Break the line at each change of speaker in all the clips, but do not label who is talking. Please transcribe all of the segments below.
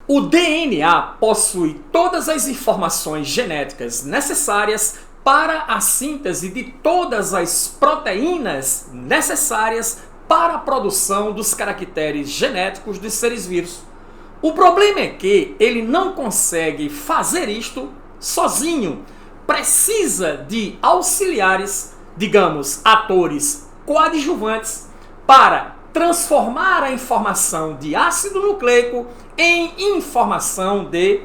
O DNA possui todas as informações genéticas necessárias para a síntese de todas as proteínas necessárias para a produção dos caracteres genéticos dos seres vivos. O problema é que ele não consegue fazer isto sozinho. Precisa de auxiliares, digamos, atores coadjuvantes, para transformar a informação de ácido nucleico em informação de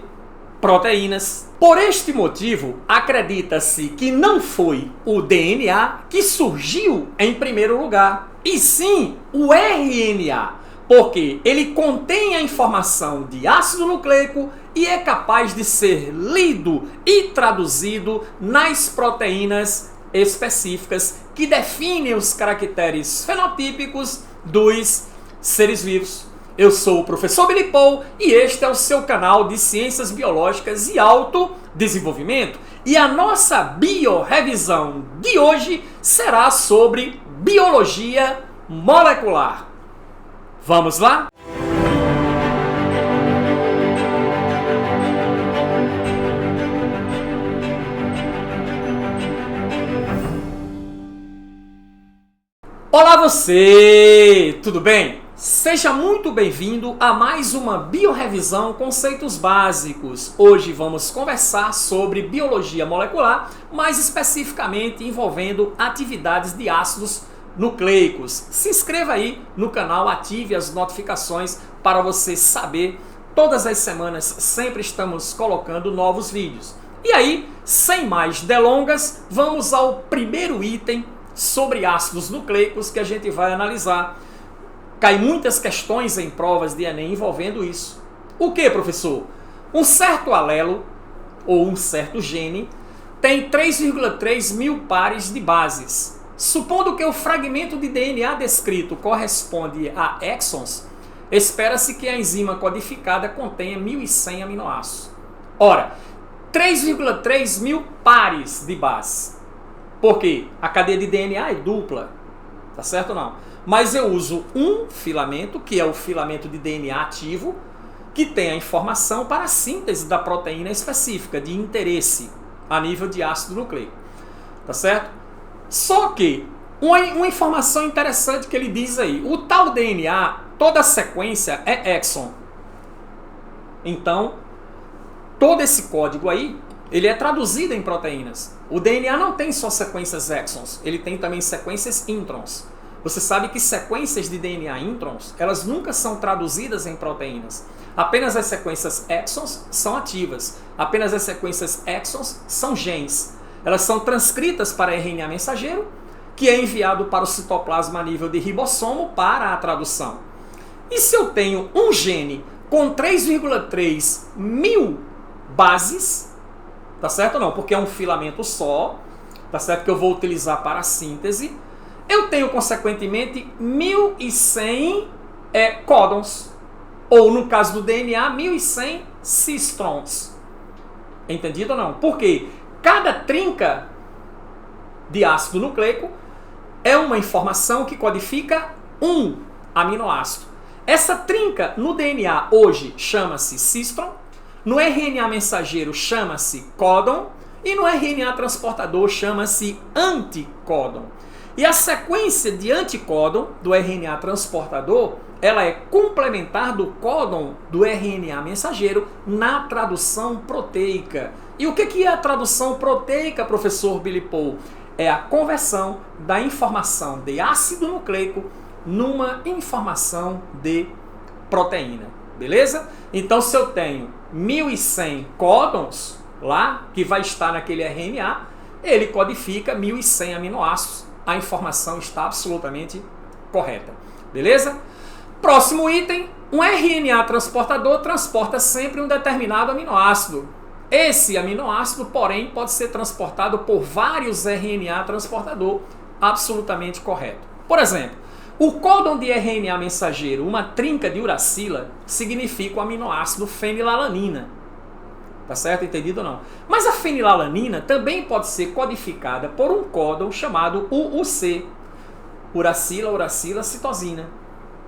proteínas. Por este motivo, acredita-se que não foi o DNA que surgiu em primeiro lugar, e sim o RNA, porque ele contém a informação de ácido nucleico e é capaz de ser lido e traduzido nas proteínas específicas que definem os caracteres fenotípicos dos seres vivos. Eu sou o professor Billy Paul e este é o seu canal de Ciências Biológicas e Autodesenvolvimento. E a nossa biorevisão de hoje será sobre biologia molecular. Vamos lá? Olá você! Tudo bem? Seja muito bem-vindo a mais uma biorevisão conceitos básicos. Hoje vamos conversar sobre biologia molecular, mais especificamente envolvendo atividades de ácidos nucleicos. Se inscreva aí no canal, ative as notificações para você saber. Todas as semanas sempre estamos colocando novos vídeos. E aí, sem mais delongas, vamos ao primeiro item sobre ácidos nucleicos que a gente vai analisar. Cai muitas questões em provas de Enem envolvendo isso. O que, professor? Um certo alelo, ou um certo gene, tem 3,3 mil pares de bases. Supondo que o fragmento de DNA descrito corresponde a exons, espera-se que a enzima codificada contenha 1.100 aminoácidos. Ora, 3,3 mil pares de bases. Porque a cadeia de DNA é dupla, tá certo ou não? Mas eu uso um filamento, que é o filamento de DNA ativo, que tem a informação para a síntese da proteína específica de interesse a nível de ácido nucleico, tá certo? Só que uma informação interessante que ele diz aí, o tal DNA, toda a sequência é exon. Então, todo esse código aí, ele é traduzido em proteínas. O DNA não tem só sequências exons, ele tem também sequências introns. Você sabe que sequências de DNA introns, elas nunca são traduzidas em proteínas. Apenas as sequências exons são ativas. Apenas as sequências exons são genes. Elas são transcritas para RNA mensageiro, que é enviado para o citoplasma a nível de ribossomo para a tradução. E se eu tenho um gene com 3,3 mil bases, tá certo ou não? Porque é um filamento só, tá certo? Que eu vou utilizar para a síntese. Eu tenho, consequentemente, 1.100 códons. Ou, no caso do DNA, 1.100 cistrons. Entendido ou não? Porque cada trinca de ácido nucleico é uma informação que codifica um aminoácido. Essa trinca no DNA hoje chama-se cistron, no RNA mensageiro chama-se códon e no RNA transportador chama-se anticódon. E a sequência de anticódon do RNA transportador, ela é complementar do códon do RNA mensageiro na tradução proteica. E o que é a tradução proteica, professor Billy Paul? É a conversão da informação de ácido nucleico numa informação de proteína. Beleza? Então, se eu tenho 1.100 códons lá, que vai estar naquele RNA, ele codifica 1.100 aminoácidos. A informação está absolutamente correta. Beleza? Próximo item, um RNA transportador transporta sempre um determinado aminoácido. Esse aminoácido, porém, pode ser transportado por vários RNA transportador, absolutamente correto. Por exemplo, o códon de RNA mensageiro, uma trinca de uracila, significa o aminoácido fenilalanina. Tá certo? Entendido ou não? Mas a fenilalanina também pode ser codificada por um códon chamado UUC, uracila citosina.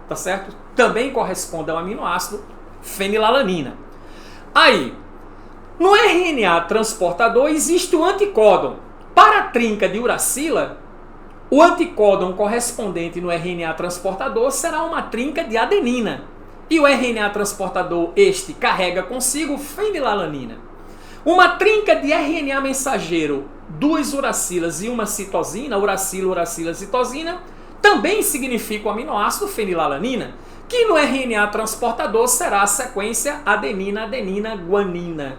Tá certo? Também corresponde ao aminoácido fenilalanina. Aí, no RNA transportador existe o anticódon. Para a trinca de uracila, o anticódon correspondente no RNA transportador será uma trinca de adenina. E o RNA transportador este carrega consigo fenilalanina. Uma trinca de RNA mensageiro, 2 uracilas e uma citosina, uracila, uracila, citosina, também significa o aminoácido fenilalanina, que no RNA transportador será a sequência adenina, adenina, guanina.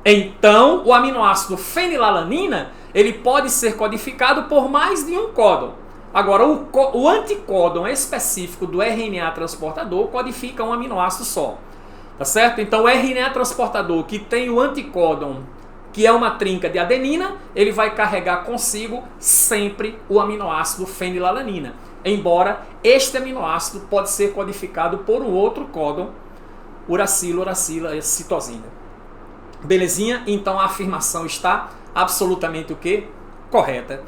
Então, o aminoácido fenilalanina, ele pode ser codificado por mais de um códon. Agora, o anticódon específico do RNA transportador codifica um aminoácido só. Tá certo? Então, o RNA transportador que tem o anticódon, que é uma trinca de adenina, ele vai carregar consigo sempre o aminoácido fenilalanina. Embora este aminoácido pode ser codificado por um outro códon, uracila, uracila, citosina. Belezinha? Então a afirmação está absolutamente o quê? Correta.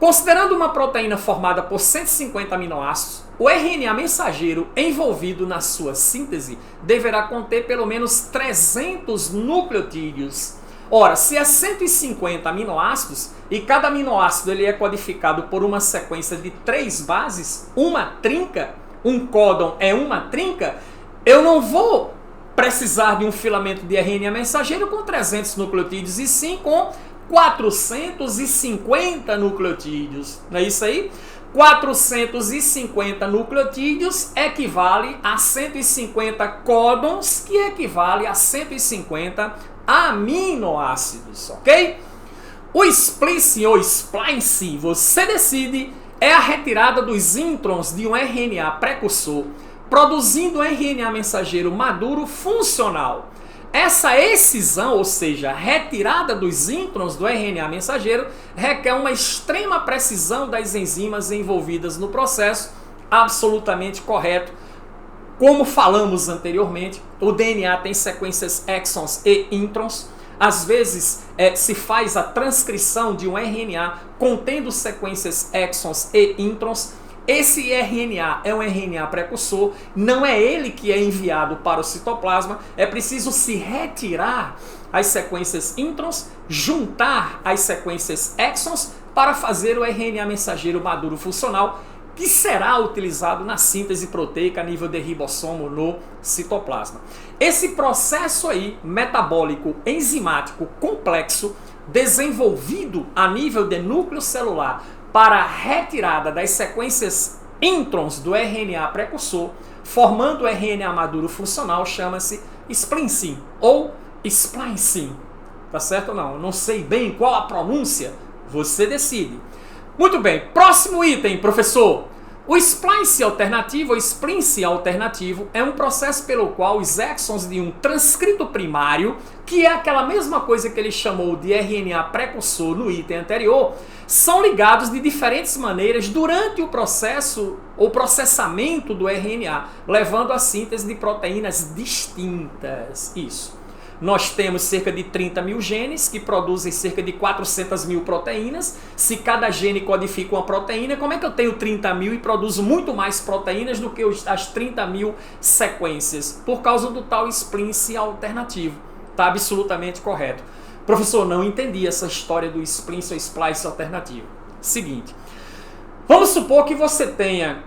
Considerando uma proteína formada por 150 aminoácidos, o RNA mensageiro envolvido na sua síntese deverá conter pelo menos 300 nucleotídeos. Ora, se é 150 aminoácidos e cada aminoácido ele é codificado por uma sequência de 3 bases, uma trinca, um códon é uma trinca, eu não vou precisar de um filamento de RNA mensageiro com 300 nucleotídeos, e sim com 450 nucleotídeos. Não é isso aí? 450 nucleotídeos equivale a 150 códons, que equivale a 150 aminoácidos, ok? O splicing ou splicing, você decide, é a retirada dos introns de um RNA precursor, produzindo um RNA mensageiro maduro funcional. Essa excisão, ou seja, retirada dos introns do RNA mensageiro, requer uma extrema precisão das enzimas envolvidas no processo, absolutamente correto. Como falamos anteriormente, o DNA tem sequências exons e introns. Às vezes se faz a transcrição de um RNA contendo sequências exons e introns. Esse RNA é um RNA precursor, não é ele que é enviado para o citoplasma, é preciso se retirar as sequências introns, juntar as sequências exons para fazer o RNA mensageiro maduro funcional, que será utilizado na síntese proteica a nível de ribossomo no citoplasma. Esse processo aí, metabólico enzimático complexo, desenvolvido a nível de núcleo celular para a retirada das sequências introns do RNA precursor, formando o RNA maduro funcional, chama-se splicing ou splicing. Tá certo ou não? Eu não sei bem qual a pronúncia, você decide. Muito bem, próximo item, professor. O splice alternativo ou splicing alternativo é um processo pelo qual os exons de um transcrito primário, que é aquela mesma coisa que ele chamou de RNA precursor no item anterior, são ligados de diferentes maneiras durante o processo ou processamento do RNA, levando à síntese de proteínas distintas. Isso. Nós temos cerca de 30 mil genes que produzem cerca de 400 mil proteínas. Se cada gene codifica uma proteína, como é que eu tenho 30 mil e produzo muito mais proteínas do que as 30 mil sequências? Por causa do tal splicing alternativo. Está absolutamente correto. Professor, não entendi essa história do splicing ou splice alternativo. Seguinte, vamos supor que você tenha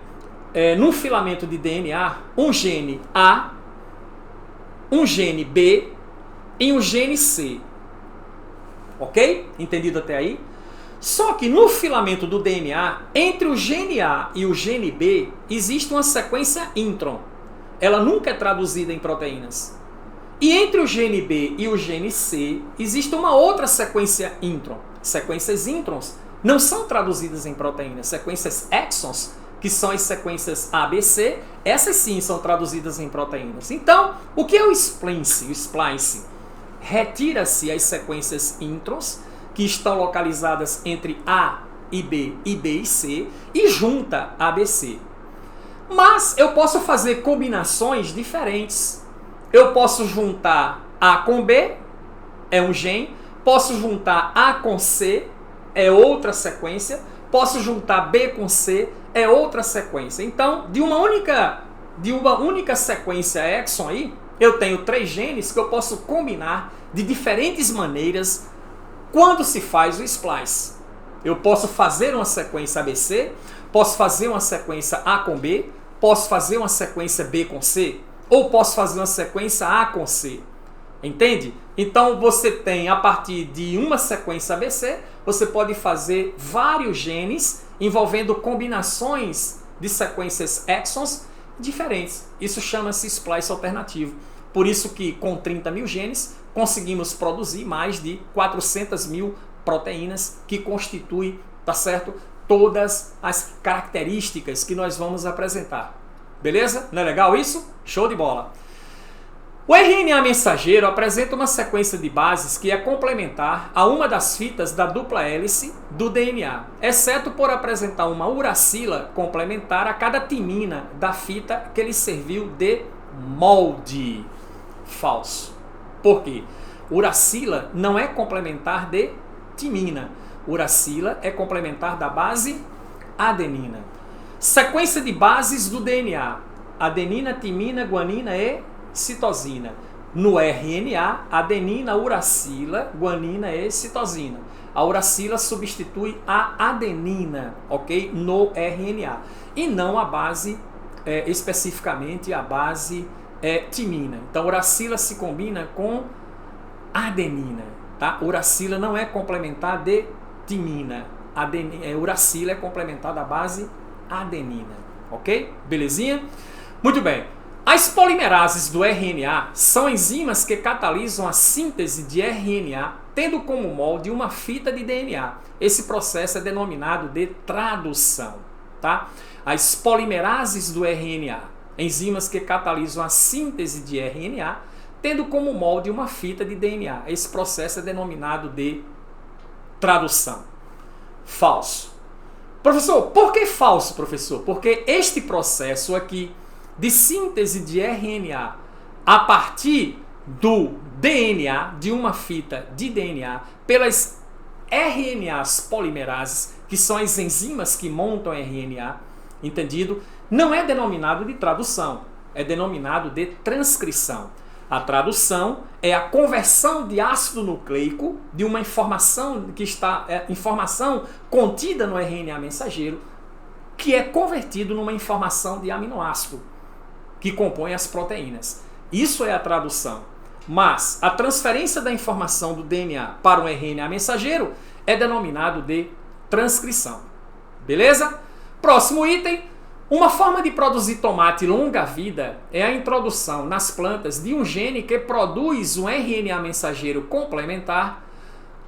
num filamento de DNA um gene A, um gene B e um gene C. Ok? Entendido até aí? Só que no filamento do DNA, entre o gene A e o gene B, existe uma sequência intron. Ela nunca é traduzida em proteínas. E entre o gene B e o gene C, existe uma outra sequência intron. Sequências introns não são traduzidas em proteínas. Sequências exons, que são as sequências ABC, essas sim são traduzidas em proteínas. Então, o que é o splicing? O splicing retira-se as sequências introns, que estão localizadas entre A e B e C, e junta ABC. Mas eu posso fazer combinações diferentes. Eu posso juntar A com B, é um gene. Posso juntar A com C, é outra sequência. Posso juntar B com C, é outra sequência. Então, de uma única sequência exon aí, eu tenho 3 genes que eu posso combinar de diferentes maneiras quando se faz o splice. Eu posso fazer uma sequência ABC, posso fazer uma sequência A com B, posso fazer uma sequência B com C, ou posso fazer uma sequência A com C. Entende? Então você tem, a partir de uma sequência ABC, você pode fazer vários genes envolvendo combinações de sequências exons diferentes. Isso chama-se splice alternativo. Por isso que com 30 mil genes conseguimos produzir mais de 400 mil proteínas que constituem, tá certo, todas as características que nós vamos apresentar. Beleza? Não é legal isso? Show de bola! O RNA mensageiro apresenta uma sequência de bases que é complementar a uma das fitas da dupla hélice do DNA, exceto por apresentar uma uracila complementar a cada timina da fita que lhe serviu de molde. Falso. Por quê? Uracila não é complementar de timina. Uracila é complementar da base adenina. Sequência de bases do DNA: adenina, timina, guanina e citosina. No RNA, adenina, uracila, guanina e citosina. A uracila substitui a adenina, ok? No RNA. E não a base, especificamente a base timina. Então, uracila se combina com adenina, tá? Uracila não é complementar de timina. Uracila é complementar da base adenina, ok? Belezinha? Muito bem. As polimerases do RNA são enzimas que catalisam a síntese de RNA, tendo como molde uma fita de DNA. Esse processo é denominado de tradução, tá? As polimerases do RNA, enzimas que catalisam a síntese de RNA, tendo como molde uma fita de DNA. Esse processo é denominado de tradução. Falso. Professor, por que falso, professor? Porque este processo aqui de síntese de RNA a partir do DNA, de uma fita de DNA, pelas RNAs polimerases, que são as enzimas que montam RNA, entendido? Não é denominado de tradução, é denominado de transcrição. A tradução é a conversão de ácido nucleico de uma informação que está informação contida no RNA mensageiro, que é convertido numa informação de aminoácido que compõe as proteínas. Isso é a tradução. Mas a transferência da informação do DNA para um RNA mensageiro é denominado de transcrição. Beleza? Próximo item. Uma forma de produzir tomate longa-vida é a introdução nas plantas de um gene que produz um RNA mensageiro complementar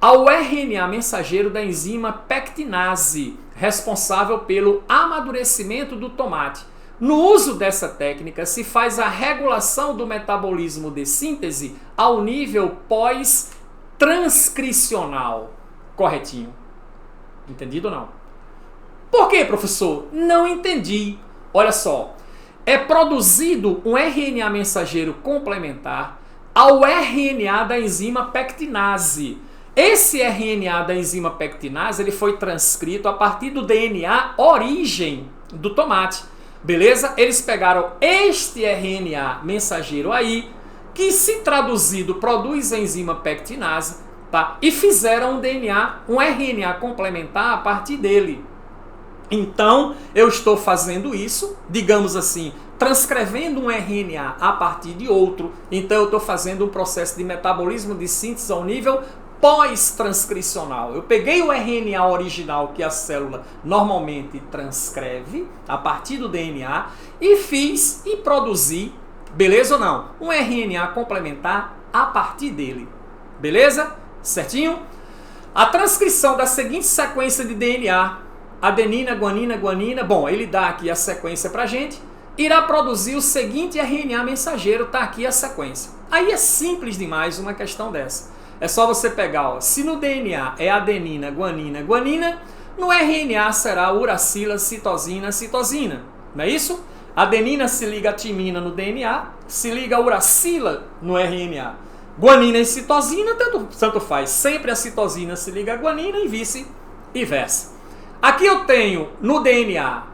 ao RNA mensageiro da enzima pectinase, responsável pelo amadurecimento do tomate. No uso dessa técnica, se faz a regulação do metabolismo de síntese ao nível pós-transcricional. Corretinho. Entendido ou não? Por quê, professor? Não entendi. Olha só. É produzido um RNA mensageiro complementar ao RNA da enzima pectinase. Esse RNA da enzima pectinase ele foi transcrito a partir do DNA origem do tomate. Beleza? Eles pegaram este RNA mensageiro aí, que se traduzido produz a enzima pectinase, tá? E fizeram um RNA complementar a partir dele. Então, eu estou fazendo isso, digamos assim, transcrevendo um RNA a partir de outro. Então, eu estou fazendo um processo de metabolismo de síntese ao nível pós-transcricional. Eu peguei o RNA original que a célula normalmente transcreve a partir do DNA e fiz e produzi, beleza ou não? Um RNA complementar a partir dele. Beleza? Certinho? A transcrição da seguinte sequência de DNA, adenina, guanina, guanina, bom, ele dá aqui a sequência pra gente, irá produzir o seguinte RNA mensageiro, tá aqui a sequência. Aí é simples demais uma questão dessa. É só você pegar, ó, se no DNA é adenina, guanina, guanina, no RNA será uracila, citosina, citosina. Não é isso? Adenina se liga a timina no DNA, se liga a uracila no RNA. Guanina e citosina, tanto faz. Sempre a citosina se liga a guanina e vice-versa. Aqui eu tenho no DNA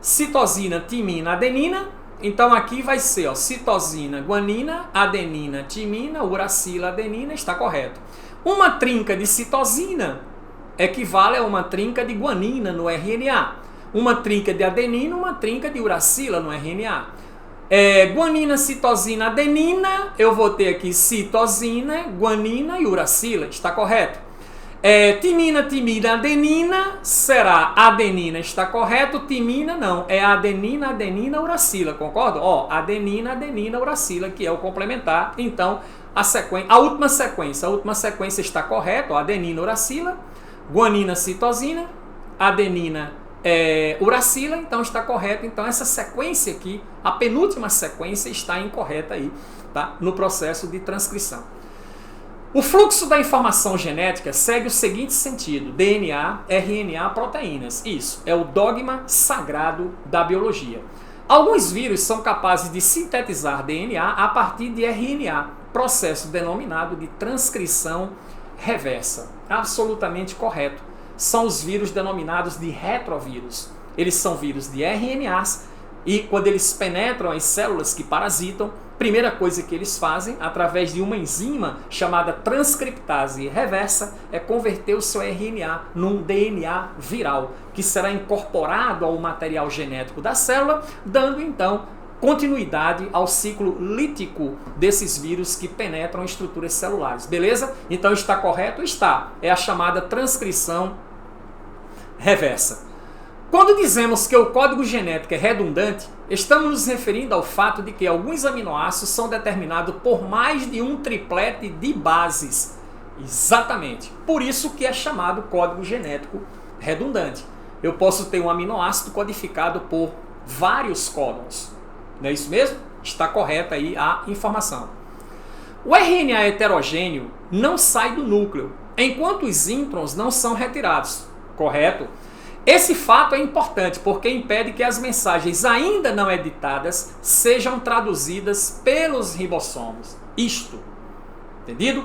citosina, timina, adenina. Então aqui vai ser, ó, citosina, guanina, adenina, timina, uracila, adenina, está correto. Uma trinca de citosina equivale a uma trinca de guanina no RNA. Uma trinca de adenina, uma trinca de uracila no RNA. Guanina, citosina, adenina, eu vou ter aqui citosina, guanina e uracila, está correto. Timina, timina, adenina, será adenina, está correto. Timina não, é adenina, adenina, uracila, concorda? Ó, adenina, adenina, uracila, que é o complementar. Então, a última sequência está correta, ó, adenina, uracila, guanina, citosina, adenina, uracila, então está correto. Então essa sequência aqui, a penúltima sequência, está incorreta aí, tá? No processo de transcrição. O fluxo da informação genética segue o seguinte sentido: DNA, RNA, proteínas. Isso é o dogma sagrado da biologia. Alguns vírus são capazes de sintetizar DNA a partir de RNA, processo denominado de transcrição reversa. Absolutamente correto. São os vírus denominados de retrovírus. Eles são vírus de RNAs e quando eles penetram as células que parasitam, primeira coisa que eles fazem, através de uma enzima chamada transcriptase reversa, é converter o seu RNA num DNA viral, que será incorporado ao material genético da célula, dando então continuidade ao ciclo lítico desses vírus que penetram em estruturas celulares. Beleza? Então está correto? Está. É a chamada transcrição reversa. Quando dizemos que o código genético é redundante, estamos nos referindo ao fato de que alguns aminoácidos são determinados por mais de um triplete de bases. Exatamente. Por isso que é chamado código genético redundante. Eu posso ter um aminoácido codificado por vários códons. Não é isso mesmo? Está correta aí a informação. O RNA heterogêneo não sai do núcleo, enquanto os introns não são retirados. Correto? Esse fato é importante porque impede que as mensagens ainda não editadas sejam traduzidas pelos ribossomos. Isto, entendido?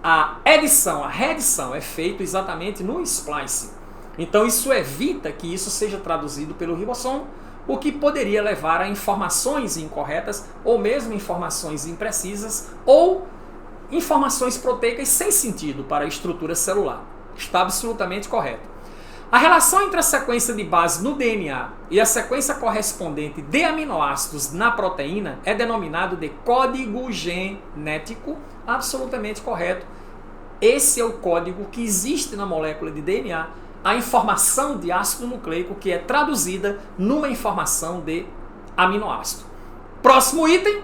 A reedição é feita exatamente no splice. Então isso evita que isso seja traduzido pelo ribossomo, o que poderia levar a informações incorretas ou mesmo informações imprecisas ou informações proteicas sem sentido para a estrutura celular. Está absolutamente correto. A relação entre a sequência de base no DNA e a sequência correspondente de aminoácidos na proteína é denominado de código genético. Absolutamente correto. Esse é o código que existe na molécula de DNA, a informação de ácido nucleico que é traduzida numa informação de aminoácido. Próximo item.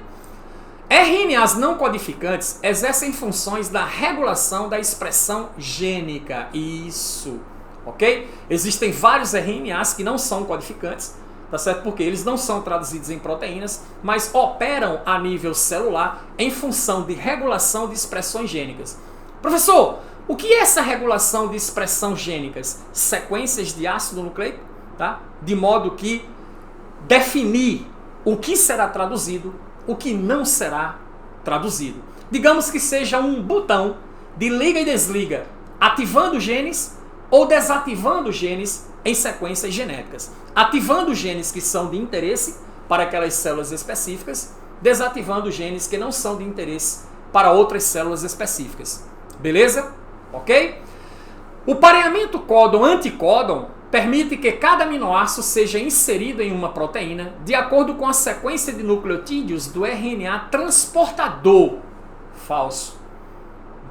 RNAs não codificantes exercem funções da regulação da expressão gênica. Isso. Ok? Existem vários RNAs que não são codificantes, tá certo? Porque eles não são traduzidos em proteínas, mas operam a nível celular em função de regulação de expressões gênicas. Professor, o que é essa regulação de expressão gênicas? Sequências de ácido nucleico, tá? De modo que definir o que será traduzido, o que não será traduzido. Digamos que seja um botão de liga e desliga, ativando genes ou desativando genes em sequências genéticas. Ativando genes que são de interesse para aquelas células específicas, desativando genes que não são de interesse para outras células específicas. Beleza? Ok? O pareamento códon-anticódon permite que cada aminoácido seja inserido em uma proteína de acordo com a sequência de nucleotídeos do RNA transportador. Falso.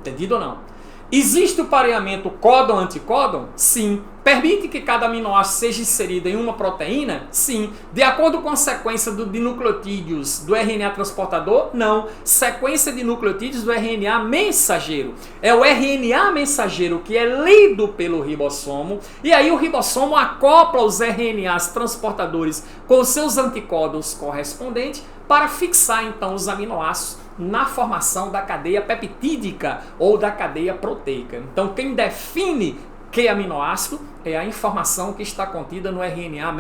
Entendido ou não? Existe o pareamento códon-anticódon? Sim. Permite que cada aminoácido seja inserido em uma proteína? Sim. De acordo com a sequência de nucleotídeos do RNA transportador? Não. Sequência de nucleotídeos do RNA mensageiro. É o RNA mensageiro que é lido pelo ribossomo e aí o ribossomo acopla os RNAs transportadores com seus anticódons correspondentes para fixar então os aminoácidos na formação da cadeia peptídica ou da cadeia proteica. Então quem define que aminoácido é a informação que está contida no RNA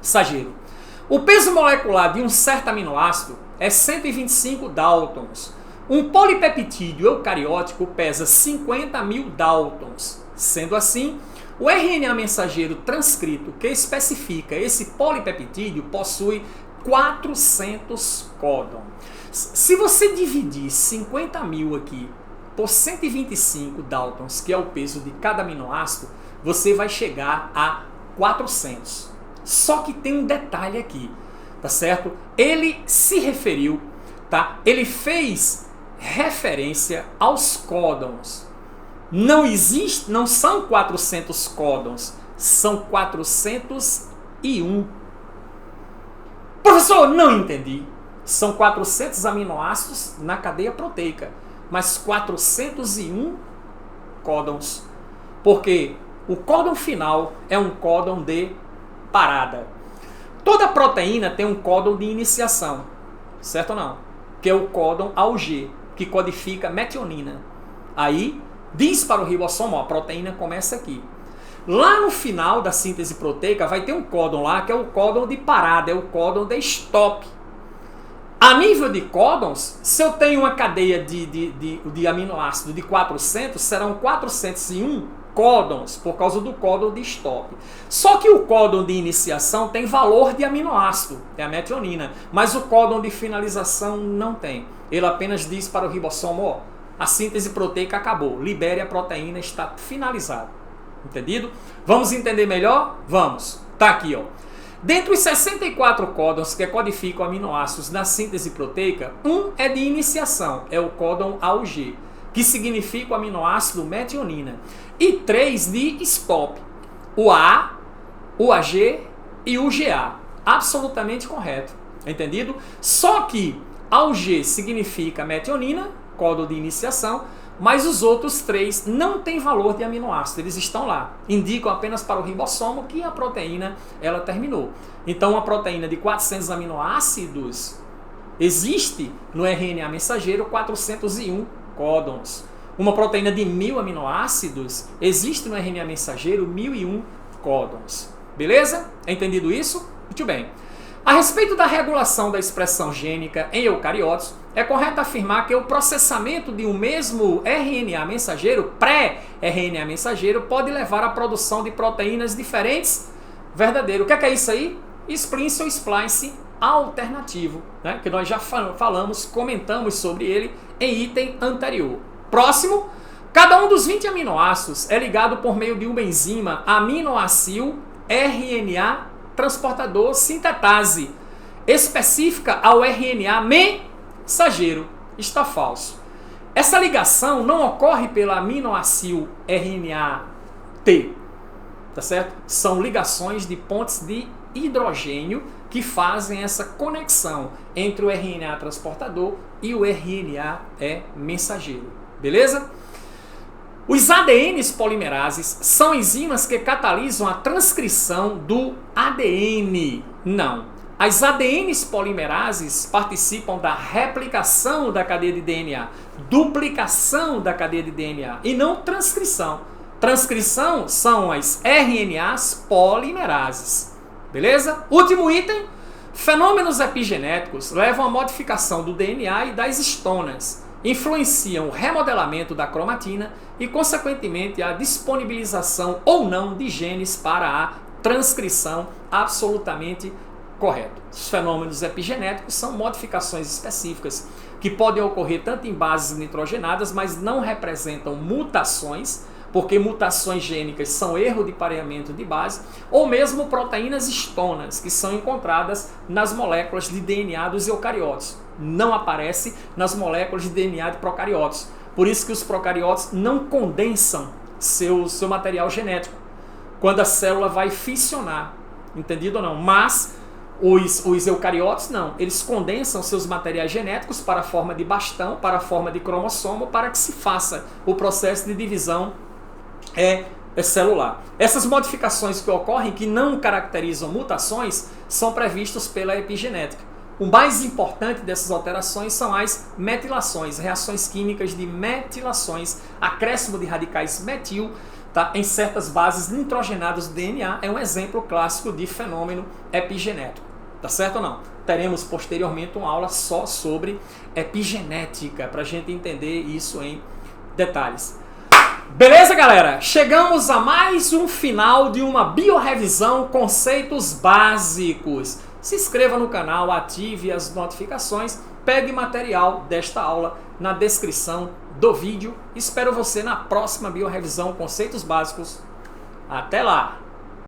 mensageiro. O peso molecular de um certo aminoácido é 125 Daltons. Um polipeptídeo eucariótico pesa 50.000 Daltons. Sendo assim, o RNA mensageiro transcrito que especifica esse polipeptídeo possui 400 códons. Se você dividir 50.000 aqui por 125 Daltons, que é o peso de cada aminoácido, você vai chegar a 400. Só que tem um detalhe aqui, tá certo? Ele se referiu, tá? Ele fez referência aos códons. Não são 400 códons, são 401. Professor, não entendi. São 400 aminoácidos na cadeia proteica, mas 401 códons. Porque o códon final é um códon de parada. Toda proteína tem um códon de iniciação, certo ou não? Que é o códon AUG, que codifica metionina. Aí, diz para o ribossomo, a proteína começa aqui. Lá no final da síntese proteica vai ter um códon lá, que é o códon de parada, é o códon de stop. A nível de códons, se eu tenho uma cadeia de aminoácido de 400, serão 401 códons, por causa do códon de stop. Só que o códon de iniciação tem valor de aminoácido, é a metionina, mas o códon de finalização não tem. Ele apenas diz para o ribossomo, ó, a síntese proteica acabou, libere a proteína, está finalizado. Entendido? Vamos entender melhor? Vamos. Tá aqui, ó. Dentre os 64 códons que codificam aminoácidos na síntese proteica, um é de iniciação, é o códon AUG, que significa o aminoácido metionina, e 3 de stop, o A, o AG e o GA. Absolutamente correto. Entendido? Só que AUG significa metionina, códon de iniciação, mas os outros 3 não têm valor de aminoácido, eles estão lá. Indicam apenas para o ribossomo que a proteína ela terminou. Então, uma proteína de 400 aminoácidos existe no RNA mensageiro 401 códons. Uma proteína de 1000 aminoácidos existe no RNA mensageiro 1001 códons. Beleza? É entendido isso? Muito bem. A respeito da regulação da expressão gênica em eucariotos, é correto afirmar que o processamento de um mesmo RNA mensageiro, pré-RNA mensageiro, pode levar à produção de proteínas diferentes? Verdadeiro. O que é isso aí? Splice ou splice alternativo, né? Que nós já falamos, comentamos sobre ele em item anterior. Próximo, cada um dos 20 aminoácidos é ligado por meio de uma enzima aminoacil RNA transportador sintetase, específica ao RNA mensageiro. Está falso. Essa ligação não ocorre pela aminoacil RNA-T, tá certo? São ligações de pontes de hidrogênio que fazem essa conexão entre o RNA transportador e o RNA mensageiro. Beleza? Os ADNs polimerases são enzimas que catalisam a transcrição do ADN. Não. As ADNs polimerases participam da replicação da cadeia de DNA, duplicação da cadeia de DNA e não transcrição. Transcrição são as RNAs polimerases. Beleza? Último item. Fenômenos epigenéticos levam à modificação do DNA e das histonas, influenciam o remodelamento da cromatina e, consequentemente, a disponibilização ou não de genes para a transcrição. Absolutamente correto. Os fenômenos epigenéticos são modificações específicas que podem ocorrer tanto em bases nitrogenadas, mas não representam mutações, porque mutações gênicas são erro de pareamento de base, ou mesmo proteínas histonas, que são encontradas nas moléculas de DNA dos eucariotos. Não aparece nas moléculas de DNA de procariotos. Por isso que os procariotos não condensam seu material genético quando a célula vai fissionar. Entendido ou não? Mas os eucariotos não. Eles condensam seus materiais genéticos para a forma de bastão, para a forma de cromossomo, para que se faça o processo de divisão celular. Essas modificações que ocorrem, que não caracterizam mutações, são previstas pela epigenética. O mais importante dessas alterações são as metilações, reações químicas de metilações, acréscimo de radicais metil, tá, em certas bases nitrogenadas do DNA, é um exemplo clássico de fenômeno epigenético. Tá certo ou não? Teremos posteriormente uma aula só sobre epigenética, para a gente entender isso em detalhes. Beleza, galera? Chegamos a mais um final de uma biorevisão conceitos básicos. se inscreva no canal, ative as notificações, pegue material desta aula na descrição do vídeo. Espero você na próxima Biorevisão Conceitos Básicos. Até lá!